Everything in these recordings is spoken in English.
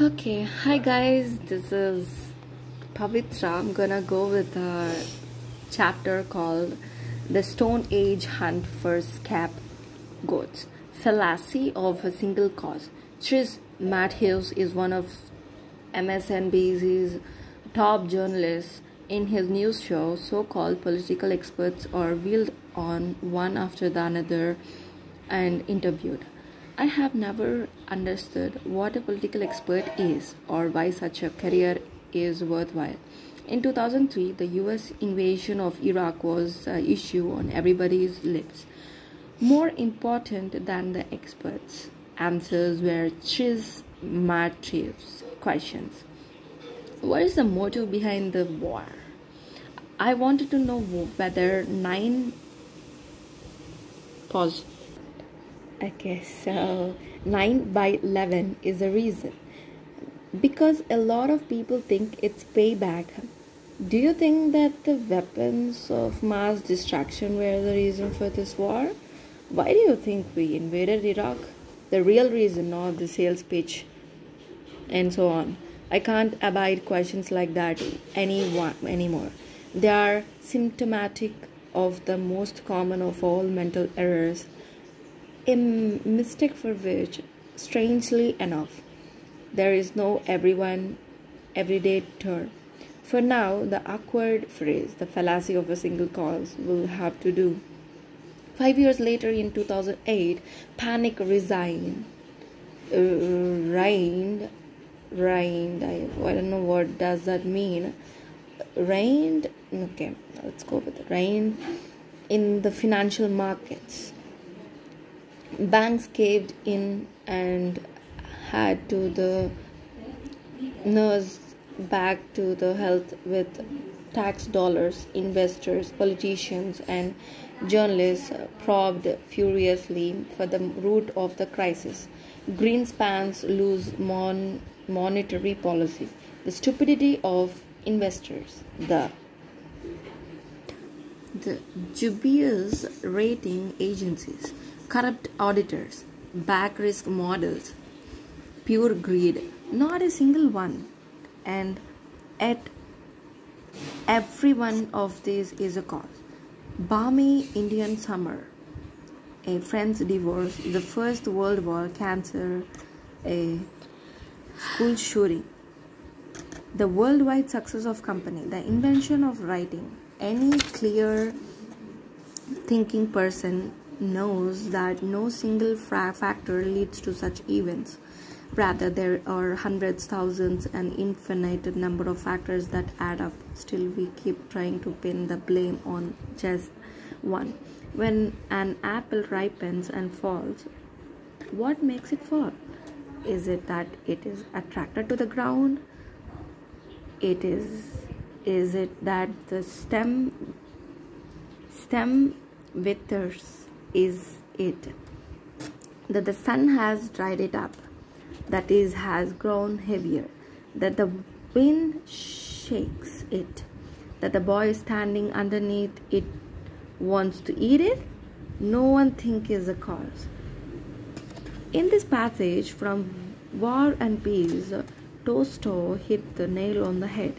Okay, hi guys, this is Pavitra. I'm gonna go with a chapter called The Stone Age Hunt for Scapegoats. Fallacy of a Single Cause. Chris Matthews is one of MSNBC's top journalists. In his news show, so-called political experts are wheeled on one after the another and interviewed. I have never understood what a political expert is or why such a career is worthwhile. In 2003, the US invasion of Iraq was an issue on everybody's lips. More important than the experts' answers were Matthews' questions. What is the motive behind the war? I wanted to know whether 9 pause. Okay, so 9/11 is the reason. Because a lot of people think it's payback. Do you think that the weapons of mass destruction were the reason for this war? Why do you think we invaded Iraq? The real reason, not the sales pitch, and so on. I can't abide questions like that anymore. They are symptomatic of the most common of all mental errors, a mistake for which, strangely enough, there is no everyday term. For now, the awkward phrase, the fallacy of a single cause, will have to do. 5 years later, in 2008, panic reigned. I don't know what does that mean. Reigned. Okay, let's go with it. Reigned in the financial markets. Banks caved in and had to the nurse back to the health with tax dollars. Investors, politicians, and journalists probed furiously for the root of the crisis. Greenspans lose monetary policy, the stupidity of investors, the dubious rating agencies, corrupt auditors, back risk models, pure greed, not a single one. And at every one of these is a cause. Balmy Indian summer, a friend's divorce, the First World War, cancer, a school shooting, the worldwide success of company, the invention of writing. Any clear thinking person knows that no single factor leads to such events. Rather, there are hundreds, thousands, and infinite number of factors that add up. Still, we keep trying to pin the blame on just one. When an apple ripens and falls, what makes it fall? Is it that it is attracted to the ground? Is it that the stem withers? Is it that the sun has dried it up? That is, has grown heavier? That the wind shakes it? That the boy standing underneath it wants to eat it? No one think is a cause. In this passage from War and Peace, Tolstoy hit the nail on the head.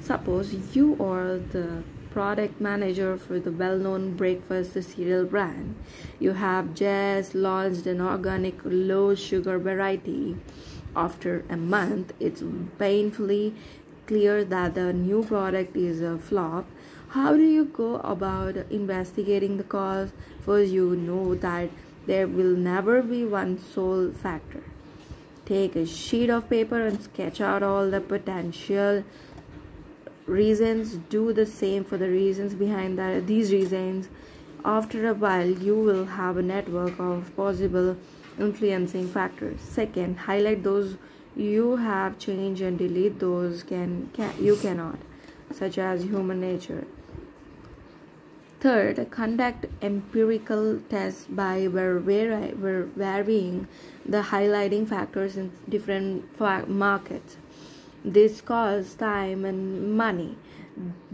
Suppose you are the product manager for the well-known breakfast cereal brand. You have just launched an organic low-sugar variety. After a month, it's painfully clear that the new product is a flop. How do you go about investigating the cause? First, you know that there will never be one sole factor. Take a sheet of paper and sketch out all the potential reasons. Do the same for the reasons behind these reasons. After a while, you will have a network of possible influencing factors. Second, highlight those you have changed and delete those you cannot, such as human nature. Third, conduct empirical tests by varying the highlighting factors in different markets. This costs time and money,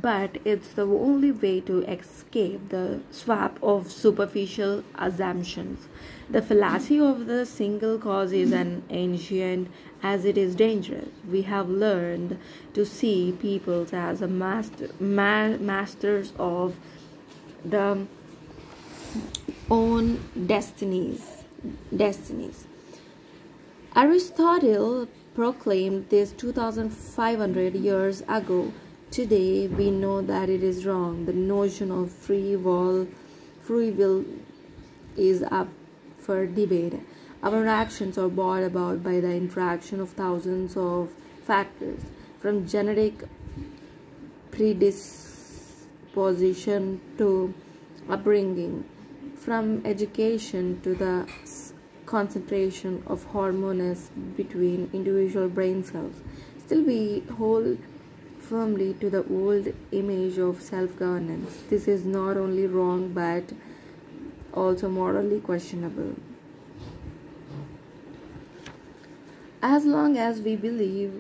but it's the only way to escape the swamp of superficial assumptions. The fallacy of the single cause is as ancient as it is dangerous. We have learned to see people as masters of the own destinies. Aristotle proclaimed this 2500 years ago. Today we know that it is wrong. The notion of free will is up for debate. Our actions are brought about by the interaction of thousands of factors, from genetic predisposition to upbringing, from education to the concentration of hormones between individual brain cells. Still, we hold firmly to the old image of self-governance. This is not only wrong but also morally questionable. As long as we believe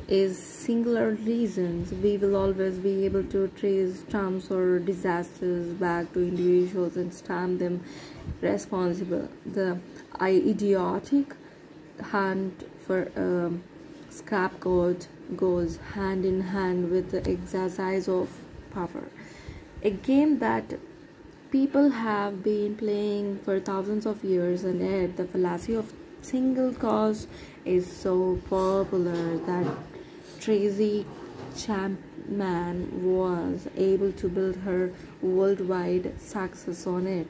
is singular reasons, we will always be able to trace trumps or disasters back to individuals and stamp them responsible. The idiotic hunt for a scapegoat goes hand in hand with the exercise of power, a game that people have been playing for thousands of years, and yet the fallacy of single cause is so popular that Tracy Chapman was able to build her worldwide success on it.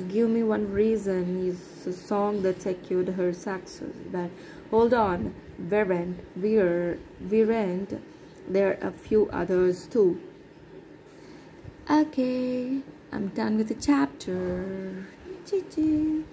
Give Me One Reason is a song that secured her success. But hold on, weren't there a few others too? Okay, I'm done with the chapter. Chee-chee.